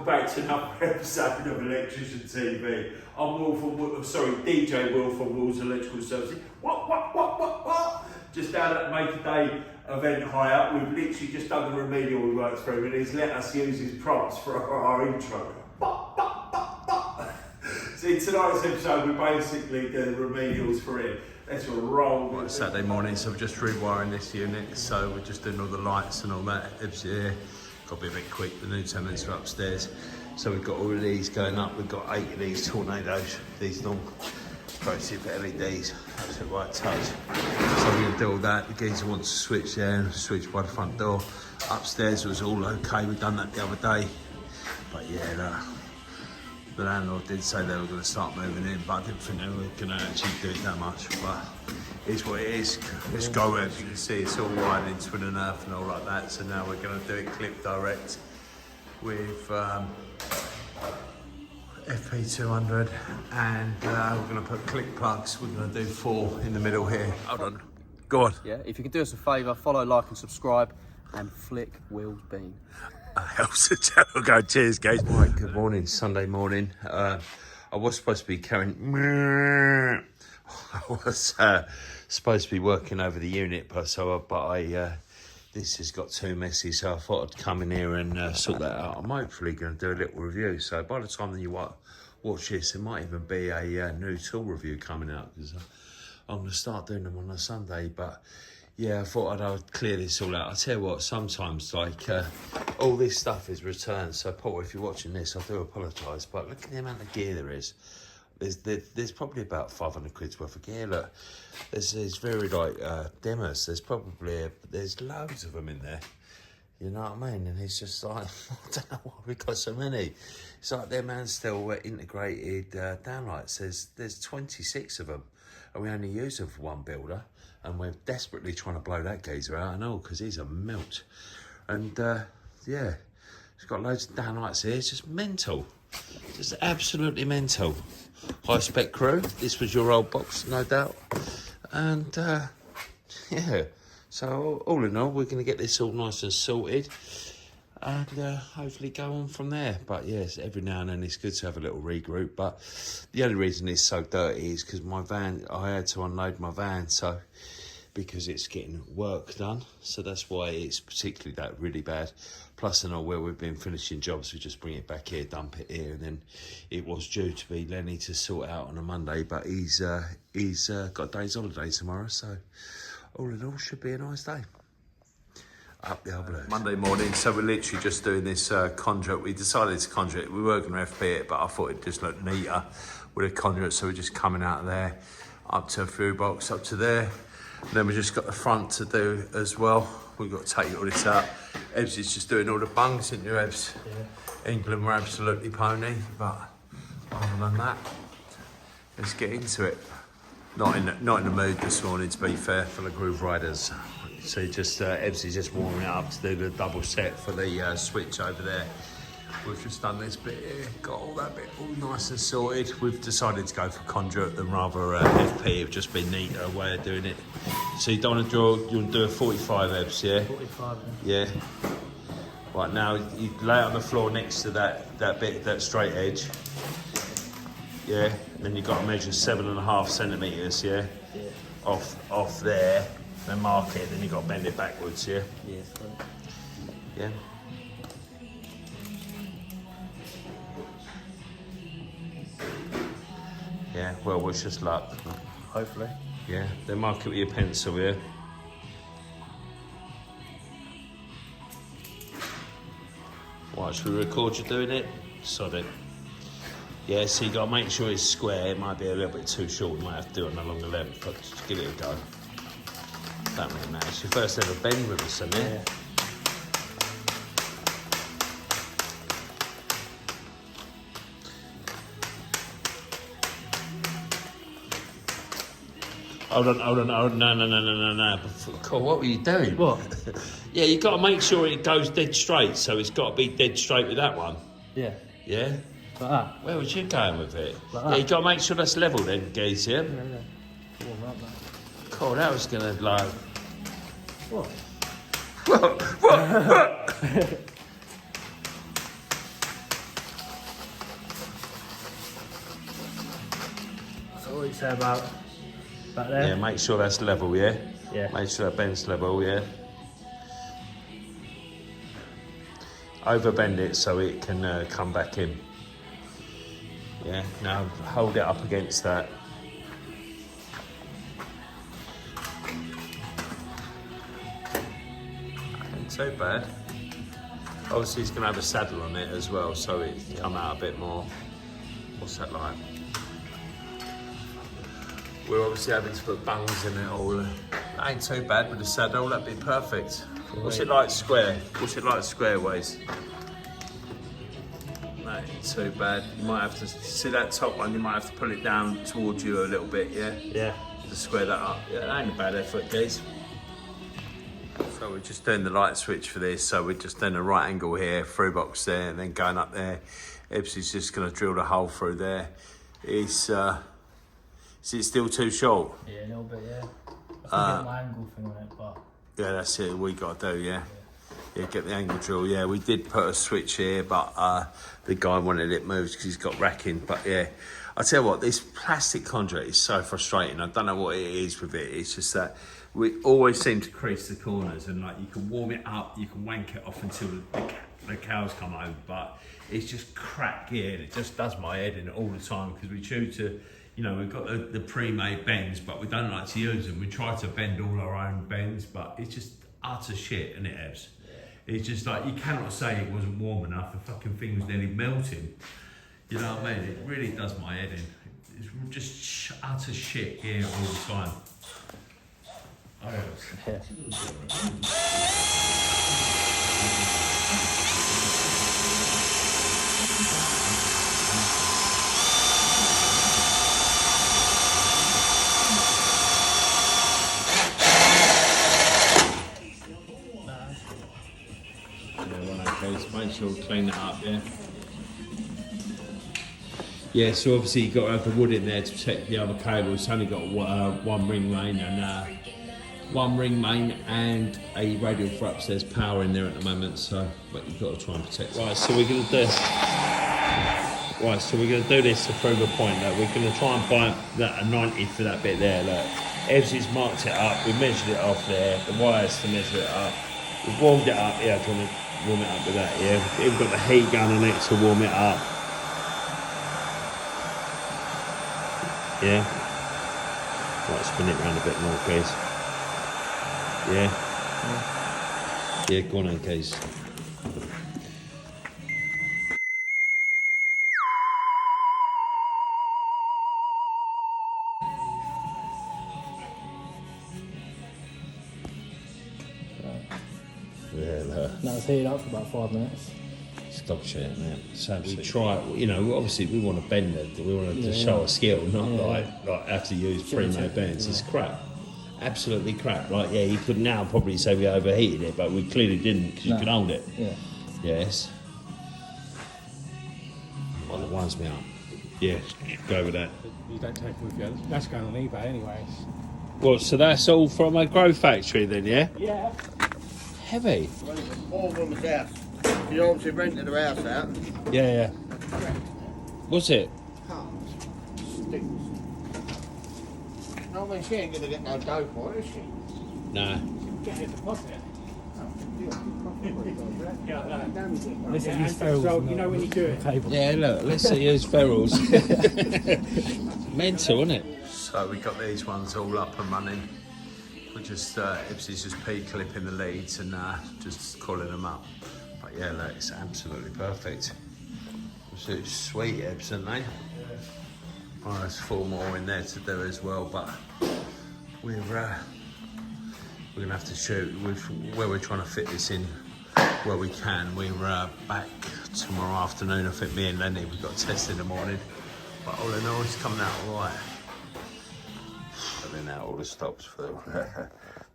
welcome back to another episode of Electrician TV. I'm DJ Will from Woes, Electrical Services. What? Just down at Make a Day event hire. We've literally just done the remedial we worked through, and he's let us use his prompts for our intro. So in tonight's episode, we basically do remedials for him. Let's roll. Well, it's Saturday morning, so we're just rewiring this unit. So we're just doing all the lights and all that. It's got to be a bit quick. The new tenants are upstairs, so we've got all of these going up. We've got 8 of these tornadoes, these long progressive LEDs. That's the right touch. So we're going to do all that. The geezer wants to switch there, switch by the front door. Upstairs was all okay. We've done that the other day, but yeah. The landlord did say they were going to start moving in, but I didn't think they were going to actually do it that much. But it's what it is. Let's go. As you can see, it's all wired in twin and earth and all like that. So now we're going to do it clip direct with FP200, and we're going to put click plugs. We're going to do 4 in the middle here. Hold on. Go on. Yeah. If you could do us a favour, follow, like, and subscribe, and flick Will's bean. Helps a channel go. Cheers, guys. Right, good morning, Sunday morning. I was supposed to be carrying. I was supposed to be working over the unit, but this has got too messy, so I thought I'd come in here and sort that out. I'm hopefully going to do a little review. So by the time that you watch this, there might even be a new tool review coming out, because I'm going to start doing them on a Sunday, but. Yeah, I thought I'd clear this all out. I tell you what, sometimes all this stuff is returned. So Paul, if you're watching this, I do apologise, but look at the amount of gear there is. There's probably about 500 quid's worth of gear. Look, there's very demos. There's loads of them in there. You know what I mean? And it's just like, I don't know why we got so many. It's like their Mansell integrated downlights. There's 26 of them, and we only use them for one builder. And we're desperately trying to blow that geezer out and all, because he's a melt. And yeah, it's got loads of downlights here. It's just mental, just absolutely mental. High spec crew. This was your old box, no doubt. And yeah, so all in all, we're going to get this all nice and sorted, and hopefully go on from there. But yes, every now and then it's good to have a little regroup. But the only reason it's so dirty is because my van, I had to unload my van, so because it's getting work done, so that's why it's particularly that really bad. Plus, I know where we've been finishing jobs, we just bring it back here, dump it here, and then it was due to be Lenny to sort out on a Monday, but he's got a day's holiday tomorrow, so all in all should be a nice day. Up the old Monday morning, so we're literally just doing this conduit. We decided to conduit. We were going to FP it, but I thought it just looked neater with a conduit, so we're just coming out of there, up to a fuel box, up to there. And then we just got the front to do as well. We've got to take all this out. Ebbs is just doing all the bungs, isn't you, Ebbs? Yeah. England were absolutely pony, but other than that, let's get into it. Not in the mood this morning, to be fair, for the Groove Riders. So Ebbs is just warming it up to do the double set for the switch over there. We've just done this bit here, got all that bit all nice and sorted. We've decided to go for conduit than rather FP. Have just been neater way of doing it. So you don't want to draw, you want to do a 45 Ebbs, yeah? 45, yeah. Right, now you lay it on the floor next to that bit, that straight edge. Yeah, then you've got to measure 7.5 centimetres, yeah? Yeah. Off there. Then mark it, then you've got to bend it backwards, yeah? Yeah. Yeah. Yeah, well, it's just luck. Hopefully. Yeah, then mark it with your pencil, yeah? Right, should we record you doing it? Sod it. Yeah, so you got to make sure it's square. It might be a little bit too short. We might have to do it on a longer length, but just give it a go. Don't really matter. It's your first ever bend with us, isn't it? Yeah. Hold on, no. God, what were you doing? What? Yeah, you've got to make sure it goes dead straight, so it's got to be dead straight with that one. Yeah. Yeah? Like that? Where was you going with it? Like yeah, that? You've got to make sure that's level then, Geese, yeah? Yeah. Cool, that was going to, like... What? What? would say about there. Yeah, make sure that's level, yeah? Yeah. Make sure that bend's level, yeah? Overbend it so it can come back in. Yeah, now hold it up against that. Ain't so bad. Obviously it's going to have a saddle on it as well, so it can come out a bit more. What's that like? We're obviously having to put bungs in it all. That ain't too bad with the saddle, that'd be perfect. What's it like square? What's it like square ways? That ain't too bad. You might have to, see that top one, you might have to pull it down towards you a little bit, yeah? Yeah. To square that up. Yeah, that ain't a bad effort, guys. So we're just doing the light switch for this, so we're just doing a right angle here, through box there, and then going up there. Ebbs is just going to drill the hole through there. Is it still too short? Yeah, a little bit, yeah. I think get my angle thing on it, but... Yeah, that's it, we got to do, yeah. Yeah, get the angle drill. Yeah, we did put a switch here, but the guy wanted it moved because he's got racking. But yeah, I tell you what, this plastic conduit is so frustrating. I don't know what it is with it. It's just that we always seem to crease the corners, and like you can warm it up, you can wank it off until the cows come home, but it's just crack here, and it just does my head in all the time because we choose to, you know, we've got the pre-made bends, but we don't like to use them. We try to bend all our own bends, but it's just utter shit, and it Ebbs. It's just like, you cannot say it wasn't warm enough. The fucking thing was nearly melting. You know what I mean? It really does my head in. It's just utter shit here all the time. Make sure we clean that up, yeah? Yeah, so obviously you've got to have the wood in there to protect the other cable. It's only got one ring main and a radial for upstairs power in there at the moment, so but you've got to try and protect it. Right, so we're gonna do this to prove a point that we're gonna try and buy that a 90 for that bit there. Look, Evs has marked it up, we measured it off there, the wires to measure it up. We've warmed it up, yeah, do you want to warm it up with that, yeah? We've got the heat gun on it to warm it up. Yeah? Right, spin it round a bit more, please. Yeah? Yeah, go on then, Keys. That was heated up for about 5 minutes. Stop shit, man. So we try, you know, obviously we want to bend it, we want to show a skill, not like have to use pre-made bends. It's crap. Absolutely crap. Like, yeah, you could now probably say we overheated it, but we clearly didn't because you could hold it. Yeah. Yes. Well, it winds me up. Yeah, go with that. You don't take it with you. That's going on eBay anyways. Well, so that's all from a grow factory then, yeah? Yeah. Heavy. Well, it was all from his house. You obviously rented the house out. Yeah. What's it? Sticks. No, I mean, she ain't going to get no dough for it, is she? No. Get a deposit. Listen, Yeah, use ferrules. so, you know when you do it. Cable. Yeah, look, let's see who's ferals. Mental, isn't it? So we got these ones all up and running. We're just, Ibsy's just P-clipping the leads and just calling them up. But yeah, look, it's absolutely perfect. Absolutely sweet Ibs, aren't they? Oh, there's 4 more in there to do as well, but we're gonna have to shoot where we're trying to fit this in where we can. We're back tomorrow afternoon. I think me and Lenny, we've got a test in the morning. But all in all, it's coming out all right. Putting out all the stops for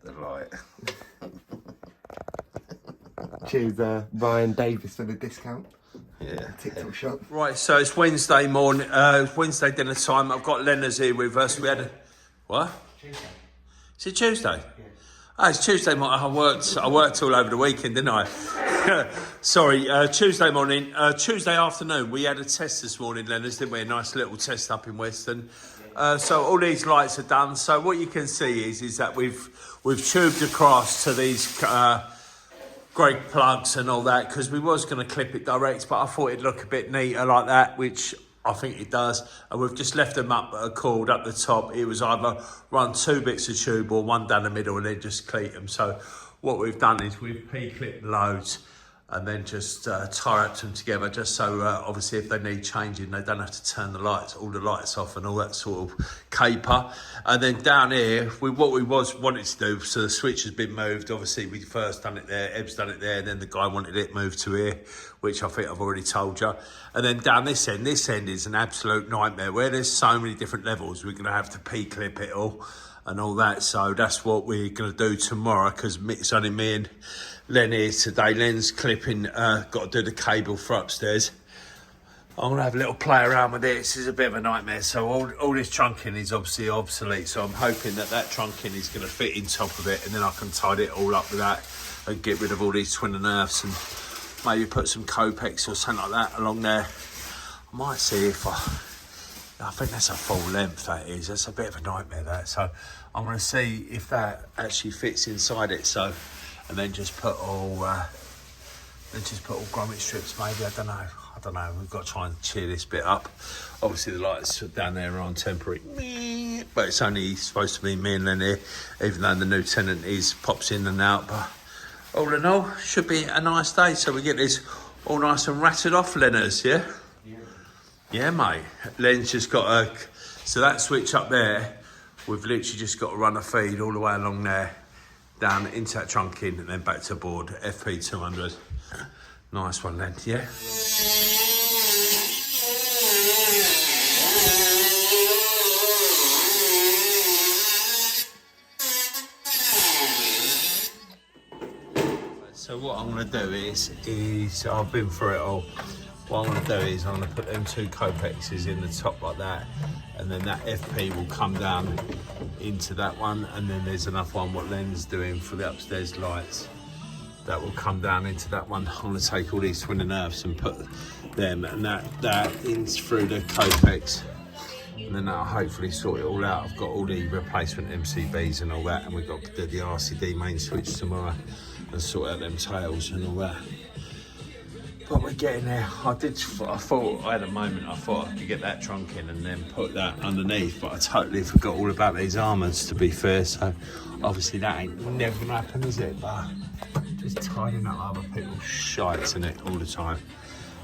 the light. Cheers, Ryan Davis for the discount. Yeah. TikTok shop. Right, so it's Wednesday morning. Wednesday dinner time. I've got Leonard's here with us. We had a what? Tuesday. Is it Tuesday? Yeah. Oh, it's Tuesday morning. I worked all over the weekend, didn't I? Sorry, Tuesday morning. Tuesday afternoon, we had a test this morning, Leonard's, didn't we? A nice little test up in Weston. So all these lights are done. So what you can see is that we've tubed across to these great plugs and all that, because we was going to clip it direct, but I thought it'd look a bit neater like that, which I think it does. And we've just left them up a cord up the top. It was either run 2 bits of tube or one down the middle and then just cleat them. So what we've done is we've P-clipped loads and then just tie-wrapped them together, just so obviously if they need changing, they don't have to turn all the lights off and all that sort of caper. And then down here, what we wanted to do, so the switch has been moved. Obviously we first done it there, Eb's done it there, and then the guy wanted it moved to here, which I think I've already told you. And then down this end is an absolute nightmare. Where there's so many different levels, we're going to have to P-clip it all and all that. So that's what we're going to do tomorrow, because it's only me and Len here today. Len's clipping, got to do the cable for upstairs. I'm going to have a little play around with it. This is a bit of a nightmare. So all this trunking is obviously obsolete. So I'm hoping that trunking is going to fit in top of it, and then I can tidy it all up with that and get rid of all these twin and earths and maybe put some Copex or something like that along there. I might see if I think that's a full length, that is. That's a bit of a nightmare, that. So I'm going to see if that actually fits inside it. So, and then just put all grommet strips, maybe. I don't know. We've got to try and cheer this bit up. Obviously the lights down there are on temporary, but it's only supposed to be me and Len here, even though the new tenant pops in and out. But all in all, should be a nice day. So we get this all nice and ratted off, Lenners, yeah? Yeah, mate. Len's just got so that switch up there, we've literally just got to run a feed all the way along there, down into that trunking, and then back to board, FP200. Nice one, Len, yeah? So what I'm going to do is I've been through it all. What I'm going to do is I'm going to put them 2 Copexes in the top like that, and then that FP will come down into that one, and then there's another one what Len's doing for the upstairs lights that will come down into that one. I'm going to take all these twin and earths and put them and that in through the Copex, and then that'll hopefully sort it all out. I've got all the replacement MCBs and all that, and we've got to do the RCD main switch tomorrow and sort out them tails and all that. But we're getting there. I had a moment, I thought I could get that trunk in and then put that underneath, but I totally forgot all about these armours, to be fair. So obviously that ain't never gonna happen, is it? But just tidying up other people's shites in it all the time.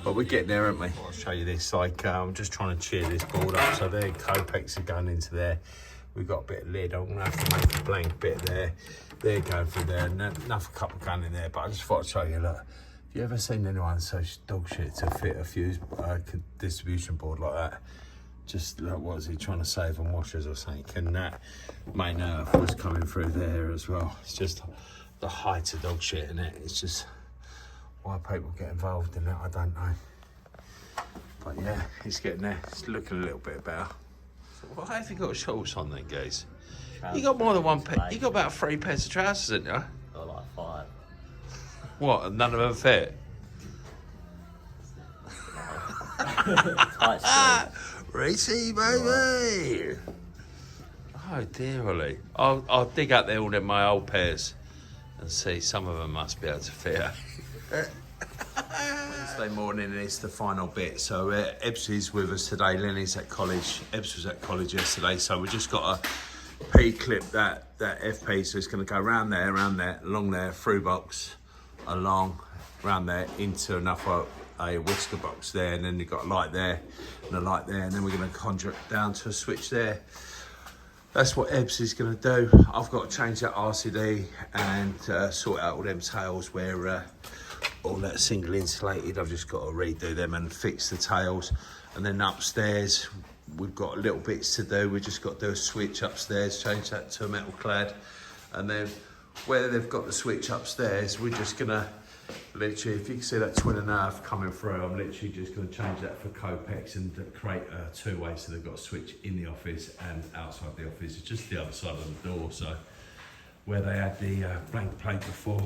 But we're getting there, aren't we? I'll show you this. Like, I'm just trying to cheer this board up. So there, Copex are going into there. We've got a bit of lid. I'm gonna have to make a blank bit there. They're going through there, and enough a couple going in there. But I just thought I'd show you, look. Have you ever seen anyone so dog shit to fit a fuse distribution board like that? Just like, what is he trying to save on washers or something? And that main earth was coming through there as well. It's just the height of dog shit in it. It's just why people get involved in it, I don't know. But yeah, he's getting there. It's looking a little bit better. So why have you got shorts on then, guys? You got more than one pair. You got about 3 pairs of trousers, didn't you? Got like 5. What? None of them fit? Tight Racy, baby! Oh, dearly. I'll dig out there all of my old pairs and see. Some of them must be able to fit. Wednesday morning is the final bit. So Ebbs is with us today. Lenny's at college. Ebbs was at college yesterday. So we just got to P-clip that FP. So it's going to go around there, along there, through box, along, round there, into another a whisker box there, and then you've got a light there and a light there, and then we're going to conjure it down to a switch there. That's what Ebbs is going to do. I've got to change that RCD and sort out all them tails where all that single insulated. I've just got to redo them and fix the tails. And then upstairs we've got little bits to do. We've just got to do a switch upstairs, change that to a metal clad, and then where they've got the switch upstairs, we're just gonna literally, if you can see that twin and a half coming through, I'm literally just gonna change that for Copex and create a 2-way, so they've got a switch in the office and outside the office. It's just the other side of the door, so where they had the blank plate before.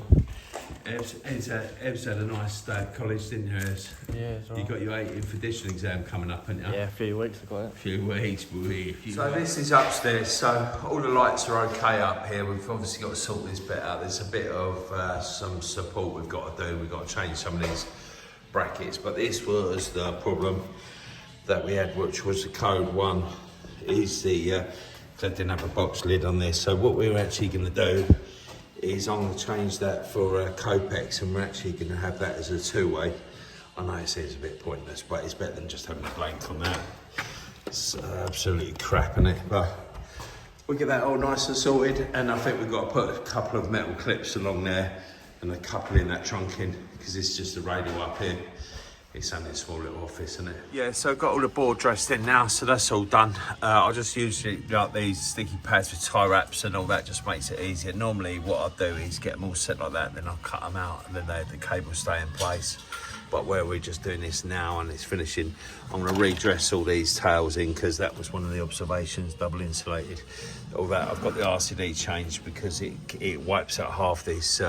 Ev's had a nice day at college, didn't you, Evs? Yeah, it's You got your 18th edition exam coming up, haven't you? Yeah, a few weeks ago. A few weeks, boy. So this is upstairs, so all the lights are okay up here. We've obviously got to sort this bit out. There's a bit of some support we've got to do. We've got to change some of these brackets, but this was the problem that we had, which was the code one, is the, I didn't have a box lid on this. So what we're actually going to do is I'm going to change that for Copex, and we're actually going to have that as a two-way. I know it seems a bit pointless, but it's better than just having a blank on that. It's absolutely crap, isn't it? But we'll get that all nice and sorted, and I think we've got to put a couple of metal clips along there and a couple in that trunking, because it's just a radial up here. It's only a small little office, isn't it? Yeah, so I've got all the board dressed in now, so that's all done. I'll just use like these sticky pads with tie wraps and all that, just makes it easier. Normally what I'll do is get them all set like that, then I'll cut them out, and then the cables stay in place. But where we're just doing this now and it's finishing, I'm going to redress all these tails in, because that was one of the observations, double insulated. All that, I've got the RCD changed because it wipes out half this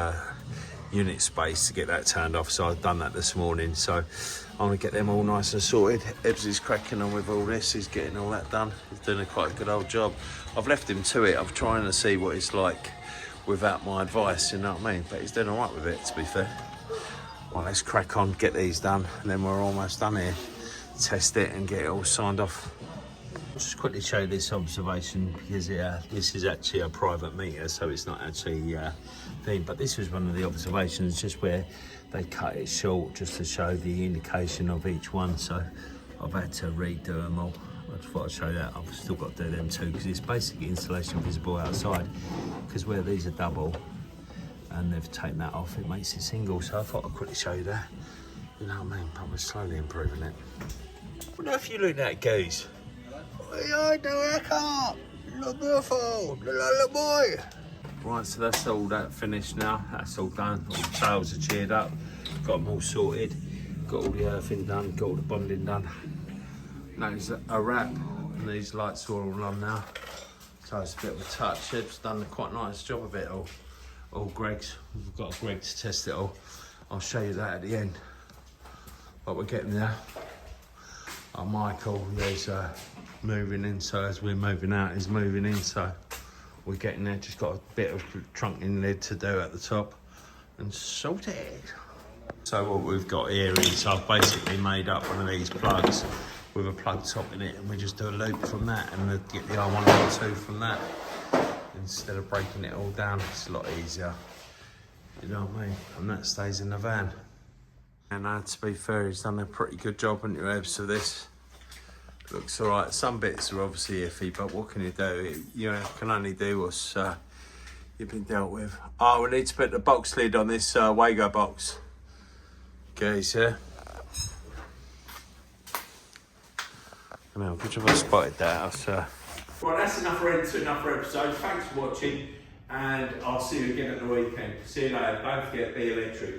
unit space to get that turned off, so I've done that this morning. So I'm going to get them all nice and sorted. Ebbs is cracking on with all this, he's getting all that done. He's doing a quite good old job. I've left him to it, I'm trying to see what it's like without my advice, you know what I mean? But he's doing all right with it, to be fair. Well, let's crack on, get these done, and then we're almost done here. Test it and get it all signed off. I'll just quickly show you this observation, because this is actually a private meter, so it's not actually thing. But this was one of the observations, just where they cut it short, just to show the indication of each one. So I've had to redo them all. I just thought I'd show that. I've still got to do them too, because it's basically insulation visible outside. Because where these are double, and they've taken that off, it makes it single. So I thought I'd quickly show you that. You know what I mean? But we're slowly improving it. Well, now if you look at goose. I do a car. Look beautiful. Little boy. Right, so that's all that finished now. That's all done. All the tails are cheered up. Got them all sorted. Got all the earthing done. Got all the bonding done. Now it's a wrap, and these lights are all on now. So it's a bit of a touch. Seb's done a quite nice job of it all. All Greg's. We've got a Greg to test it all. I'll show you that at the end. But we're getting there. Our Michael, he's moving in, so as we're moving out, he's moving in, so we're getting there. Just got a bit of trunking lid to do at the top and sorted. So what we've got here is I've basically made up one of these plugs with a plug top in it, and we just do a loop from that and get the R1 and R2 from that. Instead of breaking it all down, it's a lot easier. You know what I mean? And that stays in the van. And to be fair, he's done a pretty good job, hasn't you, Ebbs, of this? Looks all right. Some bits are obviously iffy, but what can you do? You can only do what's you've been dealt with. Oh, we need to put the box lid on this Wago box. Okay, sir. I know, good job I spotted that. Right, that's enough for another episode. Thanks for watching, and I'll see you again at the weekend. See you later. Don't forget, be electric.